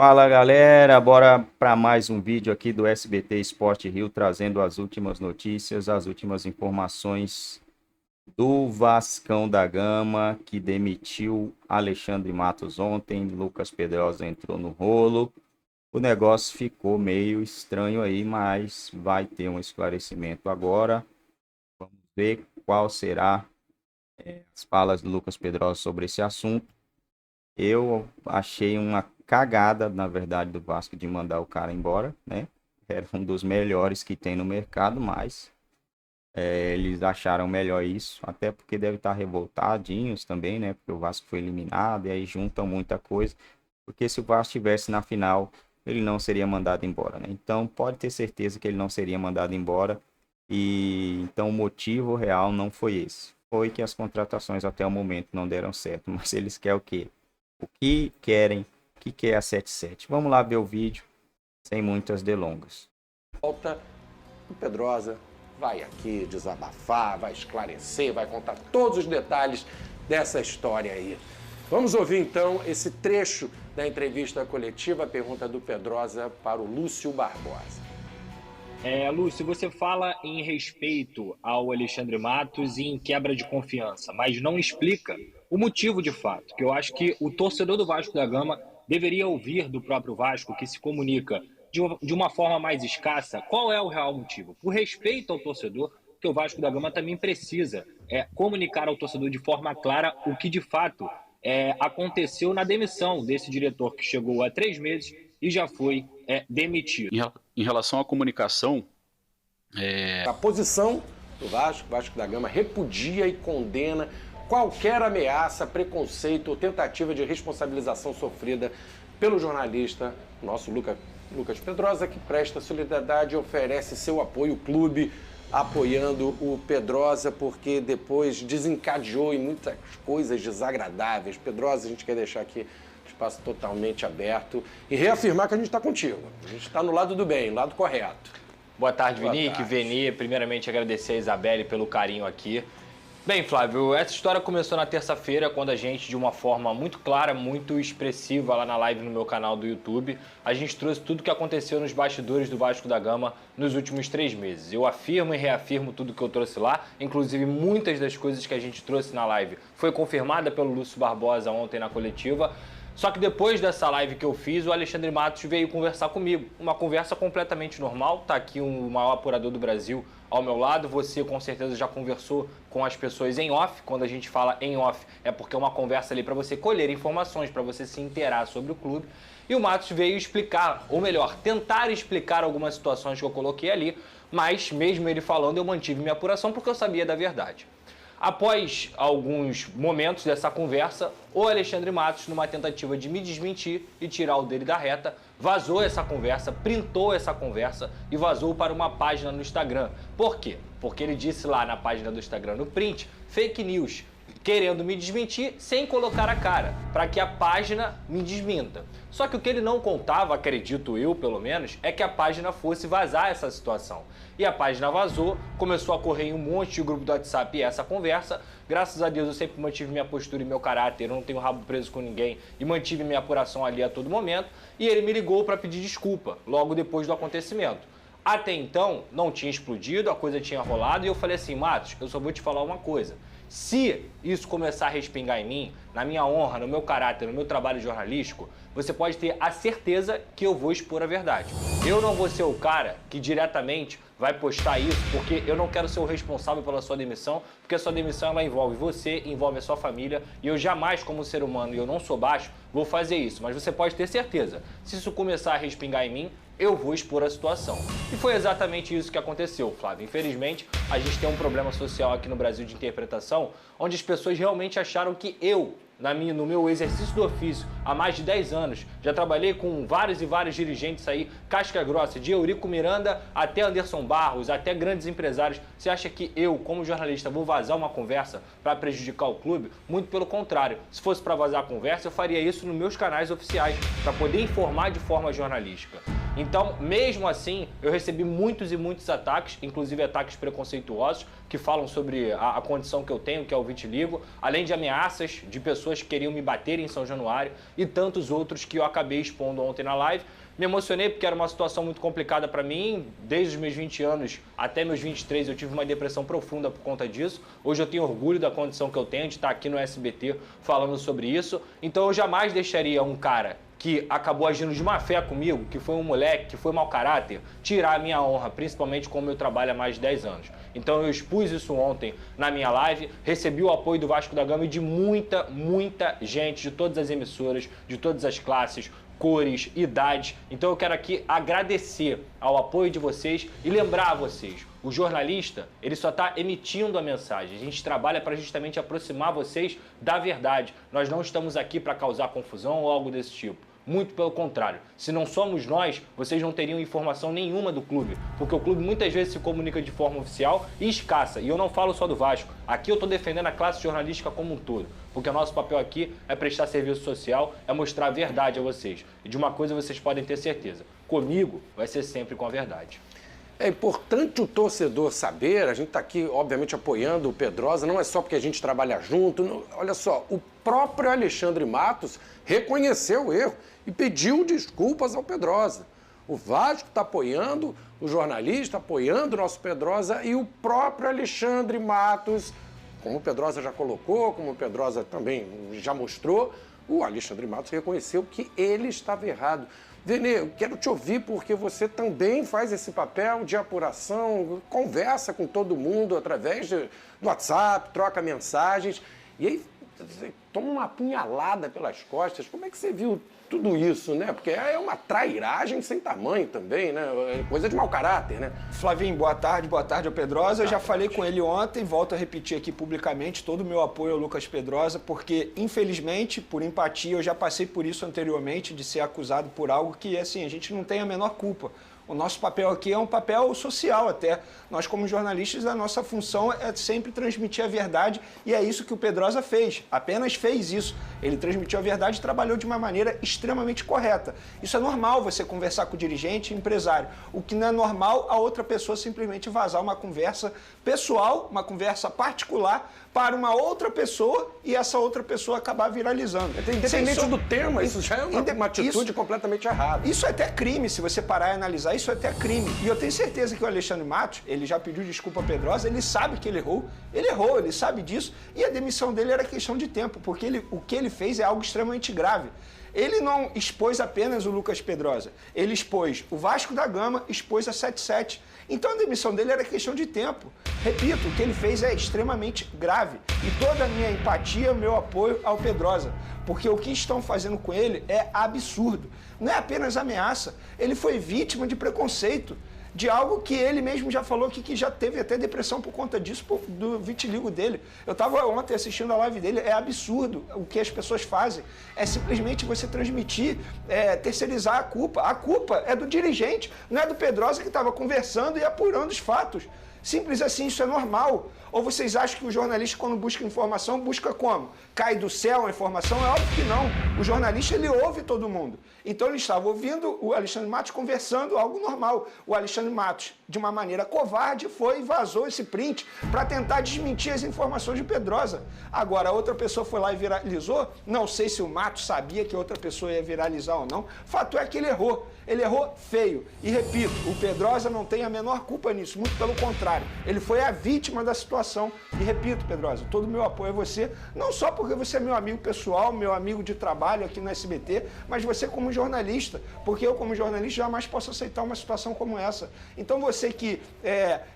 Fala galera, bora para mais um vídeo aqui do SBT Esporte Rio, trazendo as últimas notícias, as últimas informações do Vascão da Gama, que demitiu Alexandre Matos ontem. Lucas Pedrosa entrou no rolo. O negócio ficou meio estranho aí, mas vai ter um esclarecimento agora. Vamos ver qual será as falas do Lucas Pedrosa sobre esse assunto. Eu achei uma cagada, na verdade, do Vasco de mandar o cara embora, né? Era um dos melhores que tem no mercado, mas eles acharam melhor isso, até porque deve estar revoltadinhos também, né? Porque o Vasco foi eliminado e aí juntam muita coisa. Porque se o Vasco estivesse na final, ele não seria mandado embora, né? Então pode ter certeza que ele não seria mandado embora. E então o motivo real não foi esse. Foi que as contratações até o momento não deram certo, mas eles querem o quê? O que querem? O que quer a 77? Vamos lá ver o vídeo, sem muitas delongas. Volta, o Pedrosa vai aqui desabafar, vai esclarecer, vai contar todos os detalhes dessa história aí. Vamos ouvir então esse trecho da entrevista coletiva, a pergunta do Pedrosa para o Lúcio Barbosa. Lúcio, você fala em respeito ao Alexandre Matos e em quebra de confiança, mas não explica o motivo de fato, que eu acho que o torcedor do Vasco da Gama deveria ouvir do próprio Vasco, que se comunica de uma forma mais escassa, qual é o real motivo. Por respeito ao torcedor, que o Vasco da Gama também precisa comunicar ao torcedor de forma clara o que de fato aconteceu na demissão desse diretor que chegou há 3 meses e já foi demitido. Em relação à comunicação, A posição do Vasco da Gama repudia e condena qualquer ameaça, preconceito ou tentativa de responsabilização sofrida pelo jornalista, nosso Lucas Pedrosa, que presta solidariedade e oferece seu apoio, o clube apoiando o Pedrosa, porque depois desencadeou em muitas coisas desagradáveis. Pedrosa, a gente quer deixar aqui espaço totalmente aberto e reafirmar que a gente está contigo. A gente está no lado do bem, no lado correto. Boa tarde, Boa Vinique, tarde. Veni. Primeiramente, agradecer a Isabelle pelo carinho aqui. Bem, Flávio, essa história começou na terça-feira, quando a gente, de uma forma muito clara, muito expressiva lá na live no meu canal do YouTube, a gente trouxe tudo o que aconteceu nos bastidores do Vasco da Gama nos últimos 3 meses. Eu afirmo e reafirmo tudo que eu trouxe lá, inclusive muitas das coisas que a gente trouxe na live foi confirmada pelo Lúcio Barbosa ontem na coletiva. Só que depois dessa live que eu fiz, o Alexandre Matos veio conversar comigo. Uma conversa completamente normal. Tá aqui o maior apurador do Brasil ao meu lado. Você com certeza já conversou com as pessoas em off. Quando a gente fala em off, é porque é uma conversa ali para você colher informações, para você se inteirar sobre o clube. E o Matos veio explicar, ou melhor, tentar explicar algumas situações que eu coloquei ali. Mas mesmo ele falando, eu mantive minha apuração porque eu sabia da verdade. Após alguns momentos dessa conversa, o Alexandre Matos, numa tentativa de me desmentir e tirar o dele da reta, vazou essa conversa, printou essa conversa e vazou para uma página no Instagram. Por quê? Porque ele disse lá na página do Instagram, no print, fake news, querendo me desmentir sem colocar a cara, para que a página me desminta. Só que o que ele não contava, acredito eu pelo menos, é que a página fosse vazar essa situação. E a página vazou, começou a correr em um monte de grupo do WhatsApp essa conversa. Graças a Deus eu sempre mantive minha postura e meu caráter, eu não tenho rabo preso com ninguém e mantive minha apuração ali a todo momento. E ele me ligou para pedir desculpa, logo depois do acontecimento. Até então, não tinha explodido, a coisa tinha rolado e eu falei assim, Matos, eu só vou te falar uma coisa. Se isso começar a respingar em mim, na minha honra, no meu caráter, no meu trabalho jornalístico, você pode ter a certeza que eu vou expor a verdade. Eu não vou ser o cara que diretamente vai postar isso, porque eu não quero ser o responsável pela sua demissão, porque a sua demissão ela envolve você, envolve a sua família, e eu jamais, como ser humano, e eu não sou baixo, vou fazer isso. Mas você pode ter certeza, se isso começar a respingar em mim, eu vou expor a situação. E foi exatamente isso que aconteceu, Flávio. Infelizmente, a gente tem um problema social aqui no Brasil de interpretação, onde as pessoas realmente acharam que eu, no meu exercício do ofício, há mais de 10 anos, já trabalhei com vários e vários dirigentes aí, casca grossa, de Eurico Miranda até Anderson Barros, até grandes empresários. Você acha que eu, como jornalista, vou vazar uma conversa para prejudicar o clube? Muito pelo contrário. Se fosse para vazar a conversa, eu faria isso nos meus canais oficiais, para poder informar de forma jornalística. Então, mesmo assim, eu recebi muitos e muitos ataques, inclusive ataques preconceituosos, que falam sobre a condição que eu tenho, que é o vitiligo, além de ameaças de pessoas que queriam me bater em São Januário e tantos outros que eu acabei expondo ontem na live. Me emocionei porque era uma situação muito complicada para mim. Desde os meus 20 anos até meus 23 eu tive uma depressão profunda por conta disso. Hoje eu tenho orgulho da condição que eu tenho de estar aqui no SBT falando sobre isso. Então eu jamais deixaria um cara que acabou agindo de má fé comigo, que foi um moleque, que foi mau caráter, tirar a minha honra, principalmente como eu trabalho há mais de 10 anos. Então eu expus isso ontem na minha live, recebi o apoio do Vasco da Gama e de muita gente, de todas as emissoras, de todas as classes, cores, idades. Então eu quero aqui agradecer ao apoio de vocês e lembrar a vocês, o jornalista, ele só está emitindo a mensagem. A gente trabalha para justamente aproximar vocês da verdade. Nós não estamos aqui para causar confusão ou algo desse tipo. Muito pelo contrário. Se não somos nós, vocês não teriam informação nenhuma do clube, porque o clube muitas vezes se comunica de forma oficial e escassa. E eu não falo só do Vasco. Aqui eu estou defendendo a classe jornalística como um todo, porque o nosso papel aqui é prestar serviço social, é mostrar a verdade a vocês. E de uma coisa vocês podem ter certeza, comigo vai ser sempre com a verdade. É importante o torcedor saber, a gente está aqui, obviamente, apoiando o Pedrosa, não é só porque a gente trabalha junto. Não, olha só, o próprio Alexandre Matos reconheceu o erro e pediu desculpas ao Pedrosa. O Vasco está apoiando o jornalista, apoiando o nosso Pedrosa e o próprio Alexandre Matos, como o Pedrosa já colocou, como o Pedrosa também já mostrou, o Alexandre Matos reconheceu que ele estava errado. Vene, eu quero te ouvir porque você também faz esse papel de apuração, conversa com todo mundo através do WhatsApp, troca mensagens, e aí você toma uma apunhalada pelas costas. Como é que você viu tudo isso, né? Porque é uma trairagem sem tamanho também, né? É coisa de mau caráter, né? Flavinho, boa tarde ao Pedrosa. Eu já falei com ele ontem, volto a repetir aqui publicamente todo o meu apoio ao Lucas Pedrosa, porque, infelizmente, por empatia, eu já passei por isso anteriormente, de ser acusado por algo que, assim, a gente não tem a menor culpa. O nosso papel aqui é um papel social até. Nós, como jornalistas, a nossa função é sempre transmitir a verdade e é isso que o Pedrosa fez. Apenas fez isso. Ele transmitiu a verdade e trabalhou de uma maneira extremamente correta. Isso é normal, você conversar com o dirigente e empresário. O que não é normal, a outra pessoa simplesmente vazar uma conversa pessoal, uma conversa particular para uma outra pessoa e essa outra pessoa acabar viralizando. Independente do tema, isso já é uma atitude completamente errada. Isso é até crime, se você parar e analisar, isso é até crime. E eu tenho certeza que o Alexandre Matos, ele já pediu desculpa a Pedrosa, ele sabe que ele errou, ele sabe disso, e a demissão dele era questão de tempo, porque o que ele fez é algo extremamente grave. Ele não expôs apenas o Lucas Pedrosa, ele expôs o Vasco da Gama, expôs a 77. Então a demissão dele era questão de tempo. Repito, o que ele fez é extremamente grave. E toda a minha empatia, o meu apoio ao Pedrosa. Porque o que estão fazendo com ele é absurdo. Não é apenas ameaça, ele foi vítima de preconceito. De algo que ele mesmo já falou que já teve até depressão por conta disso, do vitiligo dele. Eu estava ontem assistindo a live dele, é absurdo o que as pessoas fazem. É simplesmente você transmitir, terceirizar a culpa. A culpa é do dirigente, não é do Pedrosa que estava conversando e apurando os fatos. Simples assim, isso é normal. Ou vocês acham que o jornalista, quando busca informação, busca como? Cai do céu a informação? É óbvio que não. O jornalista, ele ouve todo mundo. Então, ele estava ouvindo o Alexandre Matos conversando algo normal. O Alexandre Matos, de uma maneira covarde, foi e vazou esse print para tentar desmentir as informações de Pedrosa. Agora, a outra pessoa foi lá e viralizou. Não sei se o Matos sabia que outra pessoa ia viralizar ou não. Fato é que ele errou. Ele errou feio. E repito, o Pedrosa não tem a menor culpa nisso, muito pelo contrário. Ele foi a vítima da situação. E repito, Pedrosa, todo o meu apoio a você, não só porque você é meu amigo pessoal, meu amigo de trabalho aqui no SBT, mas você como jornalista, porque eu como jornalista jamais posso aceitar uma situação como essa. Então você que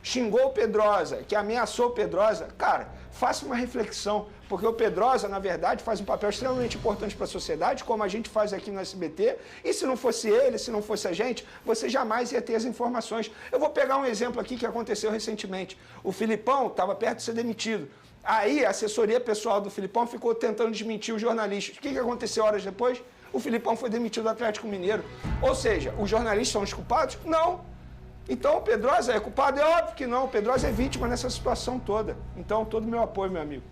xingou o Pedrosa, que ameaçou o Pedrosa, cara, faça uma reflexão, porque o Pedrosa, na verdade, faz um papel extremamente importante para a sociedade, como a gente faz aqui no SBT, e se não fosse ele, se não fosse a gente, você jamais ia ter as informações. Eu vou pegar um exemplo aqui que aconteceu recentemente. O Filipão estava perto de ser demitido. Aí a assessoria pessoal do Filipão ficou tentando desmentir os jornalistas. O que aconteceu horas depois? O Filipão foi demitido do Atlético Mineiro. Ou seja, os jornalistas são os culpados? Não. Então o Pedrosa é culpado? É óbvio que não. O Pedrosa é vítima nessa situação toda. Então, todo o meu apoio, meu amigo.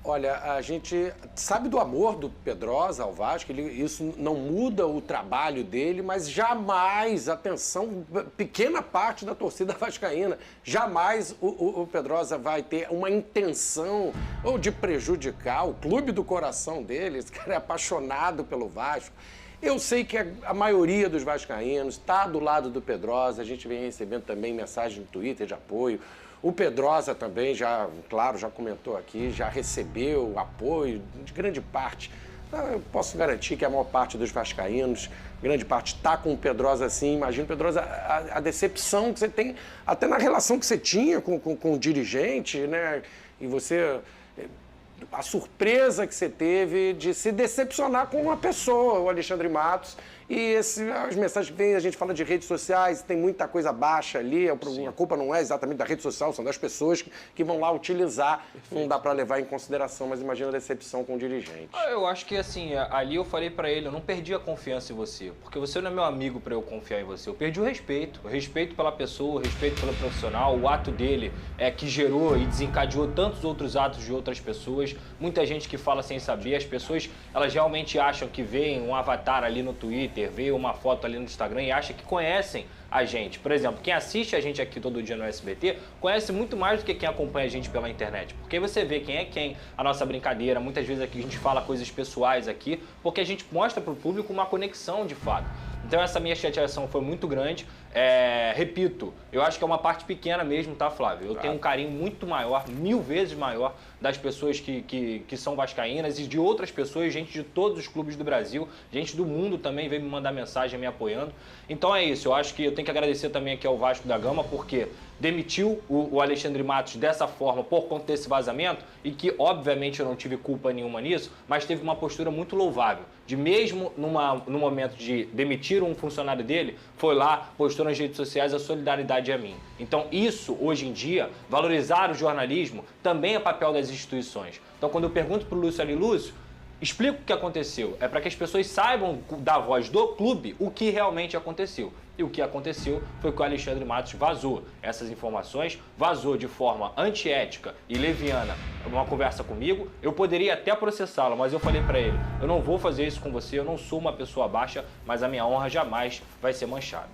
Olha, a gente sabe do amor do Pedrosa ao Vasco, isso não muda o trabalho dele, mas jamais, atenção, pequena parte da torcida vascaína, jamais o Pedrosa vai ter uma intenção ou de prejudicar o clube do coração dele. Esse cara é apaixonado pelo Vasco. Eu sei que a maioria dos vascaínos está do lado do Pedrosa, a gente vem recebendo também mensagem no Twitter de apoio. O Pedrosa também, já comentou aqui, já recebeu apoio de grande parte. Eu posso garantir que a maior parte dos vascaínos, grande parte, está com o Pedrosa sim. Imagina, Pedrosa, a decepção que você tem, até na relação que você tinha com o dirigente, né? E você... A surpresa que você teve de se decepcionar com uma pessoa, o Alexandre Matos. E as mensagens que vem, a gente fala de redes sociais, tem muita coisa baixa ali, a culpa não é exatamente da rede social, são das pessoas que vão lá utilizar. Perfeito. Não dá para levar em consideração, mas imagina a decepção com o dirigente. Eu acho que assim, ali eu falei para ele, eu não perdi a confiança em você, porque você não é meu amigo para eu confiar em você. Eu perdi o respeito pela pessoa, o respeito pelo profissional, o ato dele que gerou e desencadeou tantos outros atos de outras pessoas. Muita gente que fala sem saber, as pessoas, elas realmente acham que veem um avatar ali no Twitter, vê uma foto ali no Instagram e acha que conhecem a gente. Por exemplo, quem assiste a gente aqui todo dia no SBT conhece muito mais do que quem acompanha a gente pela internet. Porque você vê quem é quem, a nossa brincadeira, muitas vezes aqui a gente fala coisas pessoais aqui, porque a gente mostra para o público uma conexão de fato. Então essa minha chateação foi muito grande. Repito, eu acho que é uma parte pequena mesmo, tá, Flávio? Eu tenho um carinho muito maior, 1000 vezes maior, das pessoas que são vascaínas e de outras pessoas, gente de todos os clubes do Brasil, gente do mundo também veio me mandar mensagem me apoiando. Então é isso, eu acho que eu tenho que agradecer também aqui ao Vasco da Gama, porque demitiu o Alexandre Matos dessa forma por conta desse vazamento e que, obviamente, eu não tive culpa nenhuma nisso, mas teve uma postura muito louvável, de mesmo no momento de demitir um funcionário dele, foi lá, postou nas redes sociais a solidariedade a mim. Então isso, hoje em dia, valorizar o jornalismo também é papel das instituições. Então quando eu pergunto para o Lúcio ali, Lúcio, explica o que aconteceu. É para que as pessoas saibam da voz do clube o que realmente aconteceu. E o que aconteceu foi que o Alexandre Matos vazou essas informações, vazou de forma antiética e leviana uma conversa comigo. Eu poderia até processá-lo, mas eu falei para ele, eu não vou fazer isso com você, eu não sou uma pessoa baixa, mas a minha honra jamais vai ser manchada.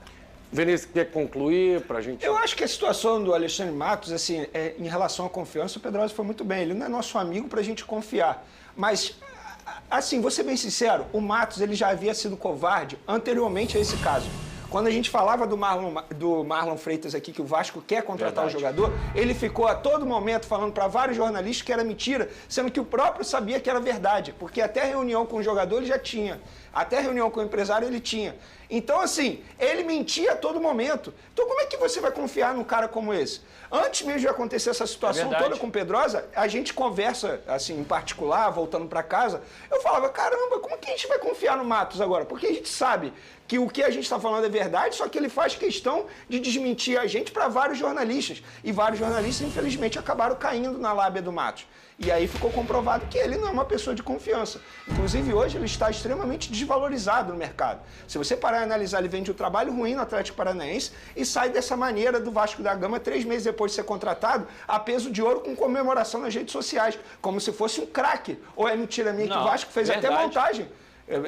Vinícius, quer concluir para a gente? Eu acho que a situação do Alexandre Matos, assim, em relação à confiança, o Pedrosa foi muito bem. Ele não é nosso amigo para a gente confiar. Mas, assim, vou ser bem sincero, o Matos ele já havia sido covarde anteriormente a esse caso. Quando a gente falava do Marlon Freitas aqui, que o Vasco quer contratar o jogador, ele ficou a todo momento falando para vários jornalistas que era mentira, sendo que o próprio sabia que era verdade, porque até reunião com o jogador ele já tinha, até reunião com o empresário ele tinha. Então, assim, ele mentia a todo momento. Então, como é que você vai confiar num cara como esse? Antes mesmo de acontecer essa situação toda com o Pedrosa, a gente conversa, assim, em particular, voltando para casa, eu falava, caramba, como que a gente vai confiar no Matos agora? Porque a gente sabe que o que a gente está falando é verdade, só que ele faz questão de desmentir a gente para vários jornalistas. E vários jornalistas, infelizmente, acabaram caindo na lábia do Matos. E aí ficou comprovado que ele não é uma pessoa de confiança. Inclusive, hoje ele está extremamente desvalorizado no mercado. Se você parar e analisar, ele vem de um trabalho ruim no Atlético Paranaense e sai dessa maneira do Vasco da Gama 3 meses depois de ser contratado a peso de ouro com comemoração nas redes sociais, como se fosse um craque. Ou é mentira minha que o Vasco fez até montagem,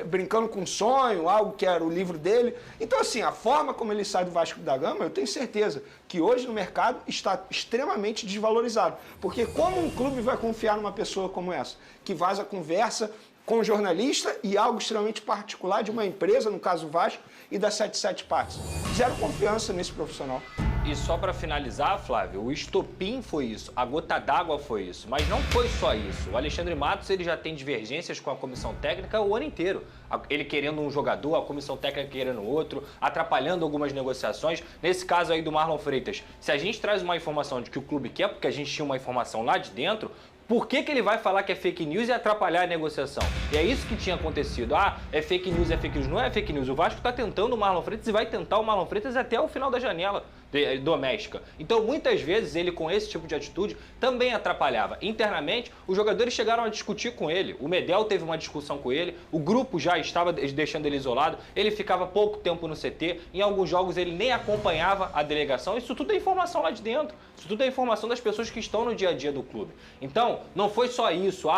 brincando com um sonho, algo que era o livro dele. Então, assim, a forma como ele sai do Vasco da Gama, eu tenho certeza que hoje no mercado está extremamente desvalorizado. Porque como um clube vai confiar numa pessoa como essa, que vaza conversa com um jornalista e algo extremamente particular de uma empresa, no caso o Vasco, e das 77 partes? Zero confiança nesse profissional. E só para finalizar, Flávio, o estopim foi isso, a gota d'água foi isso, mas não foi só isso. O Alexandre Matos ele já tem divergências com a comissão técnica o ano inteiro. Ele querendo um jogador, a comissão técnica querendo outro, atrapalhando algumas negociações. Nesse caso aí do Marlon Freitas, se a gente traz uma informação de que o clube quer, porque a gente tinha uma informação lá de dentro, por que ele vai falar que é fake news e atrapalhar a negociação? E é isso que tinha acontecido. Ah, é fake news, é fake news. Não é fake news. O Vasco está tentando o Marlon Freitas e vai tentar o Marlon Freitas até o final da janela. doméstica. Então, muitas vezes, ele com esse tipo de atitude também atrapalhava. Internamente, os jogadores chegaram a discutir com ele. O Medel teve uma discussão com ele, o grupo já estava deixando ele isolado, ele ficava pouco tempo no CT, em alguns jogos ele nem acompanhava a delegação. Isso tudo é informação lá de dentro. Isso tudo é informação das pessoas que estão no dia a dia do clube. Então, não foi só isso,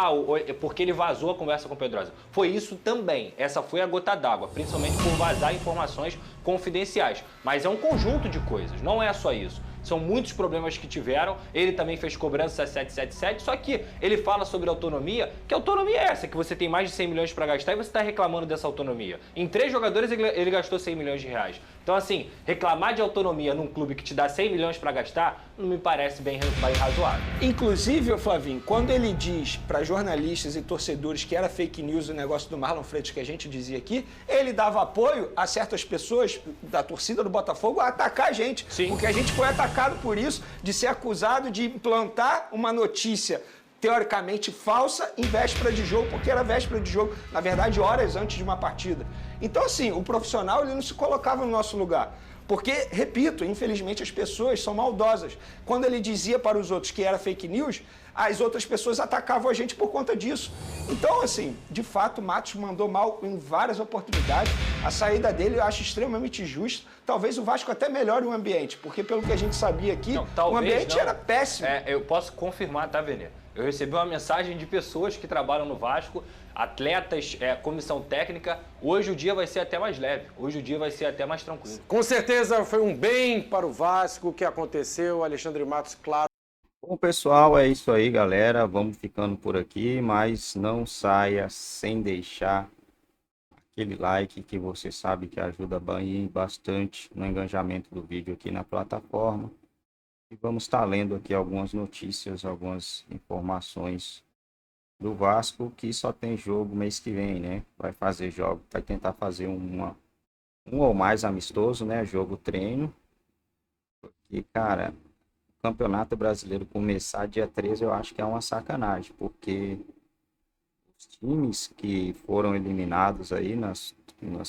porque ele vazou a conversa com o Pedrosa. Foi isso também. Essa foi a gota d'água, principalmente por vazar informações confidenciais. Mas é um conjunto de coisas, não é só isso. São muitos problemas que tiveram. Ele também fez cobrança 777, só que ele fala sobre autonomia. Que autonomia é essa? Que você tem mais de 100 milhões para gastar e você está reclamando dessa autonomia. Em 3 jogadores ele gastou 100 milhões de reais. Então, assim, reclamar de autonomia num clube que te dá 100 milhões para gastar não me parece bem razoável. Inclusive, Flavinho, quando ele diz para jornalistas e torcedores que era fake news o negócio do Marlon Freitas que a gente dizia aqui, ele dava apoio a certas pessoas da torcida do Botafogo a atacar a gente. Sim. Porque a gente foi atacado por isso, de ser acusado de implantar uma notícia teoricamente falsa em véspera de jogo, porque era véspera de jogo, na verdade, horas antes de uma partida. Então, assim, o profissional ele não se colocava no nosso lugar. Porque, repito, infelizmente as pessoas são maldosas. Quando ele dizia para os outros que era fake news, as outras pessoas atacavam a gente por conta disso. Então, assim, de fato, o Matos mandou mal em várias oportunidades. A saída dele eu acho extremamente justa. Talvez o Vasco até melhore o ambiente, porque pelo que a gente sabia aqui, o ambiente era péssimo. Eu posso confirmar, tá, Vene? Eu recebi uma mensagem de pessoas que trabalham no Vasco, atletas, comissão técnica. Hoje o dia vai ser até mais leve, hoje o dia vai ser até mais tranquilo. Com certeza foi um bem para o Vasco o que aconteceu. Alexandre Matos, claro. Bom, pessoal, é isso aí, galera. Vamos ficando por aqui, mas não saia sem deixar aquele like que você sabe que ajuda bastante no engajamento do vídeo aqui na plataforma. E vamos estar lendo aqui algumas notícias, algumas informações do Vasco, que só tem jogo mês que vem, né? Vai fazer jogo, vai tentar fazer um ou mais amistoso, né? Jogo treino. Porque, cara, o Campeonato Brasileiro começar dia 13 eu acho que é uma sacanagem, porque os times que foram eliminados aí nas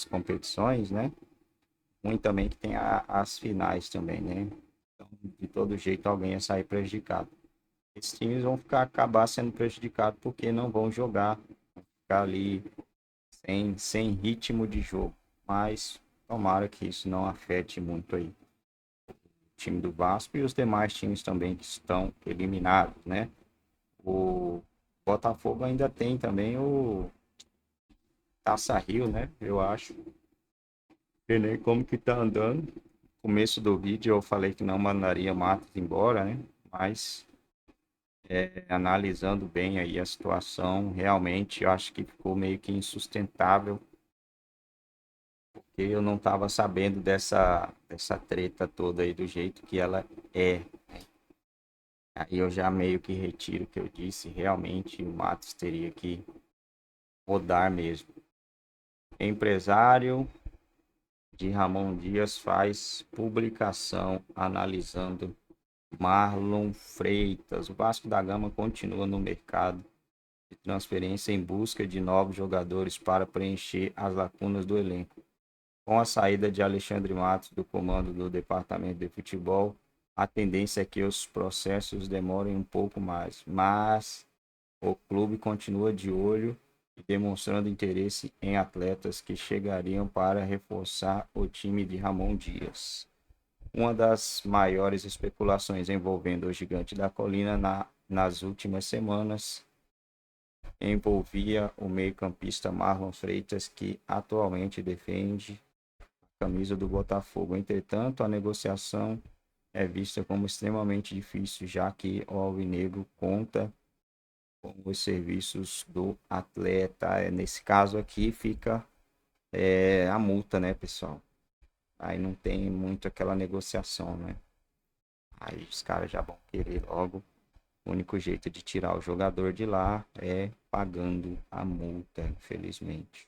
competições, né? Muito também que tem as finais também, né? Então, de todo jeito, alguém ia sair prejudicado. Esses times vão acabar sendo prejudicados porque não vão jogar, vão ficar ali sem ritmo de jogo. Mas tomara que isso não afete muito aí o time do Vasco e os demais times também que estão eliminados, né? O Botafogo ainda tem também o Taça Rio, né? Eu acho. Sei nem como que tá andando. Começo do vídeo eu falei que não mandaria Matos embora, né? Mas analisando bem aí a situação, realmente eu acho que ficou meio que insustentável, porque eu não estava sabendo dessa treta toda aí do jeito que ela é. Aí eu já meio que retiro o que eu disse, realmente o Matos teria que rodar mesmo. Empresário de Ramon Dias faz publicação analisando Marlon Freitas. O Vasco da Gama continua no mercado de transferência em busca de novos jogadores para preencher as lacunas do elenco. Com a saída de Alexandre Matos do comando do departamento de futebol, a tendência é que os processos demorem um pouco mais, mas o clube continua de olho e demonstrando interesse em atletas que chegariam para reforçar o time de Ramon Dias. Uma das maiores especulações envolvendo o Gigante da Colina nas últimas semanas envolvia o meio-campista Marlon Freitas, que atualmente defende a camisa do Botafogo. Entretanto, a negociação é vista como extremamente difícil, já que o alvinegro conta com os serviços do atleta. Nesse caso aqui fica a multa, né, pessoal? Aí não tem muito aquela negociação, né? Aí os caras já vão querer logo. O único jeito de tirar o jogador de lá é pagando a multa, infelizmente.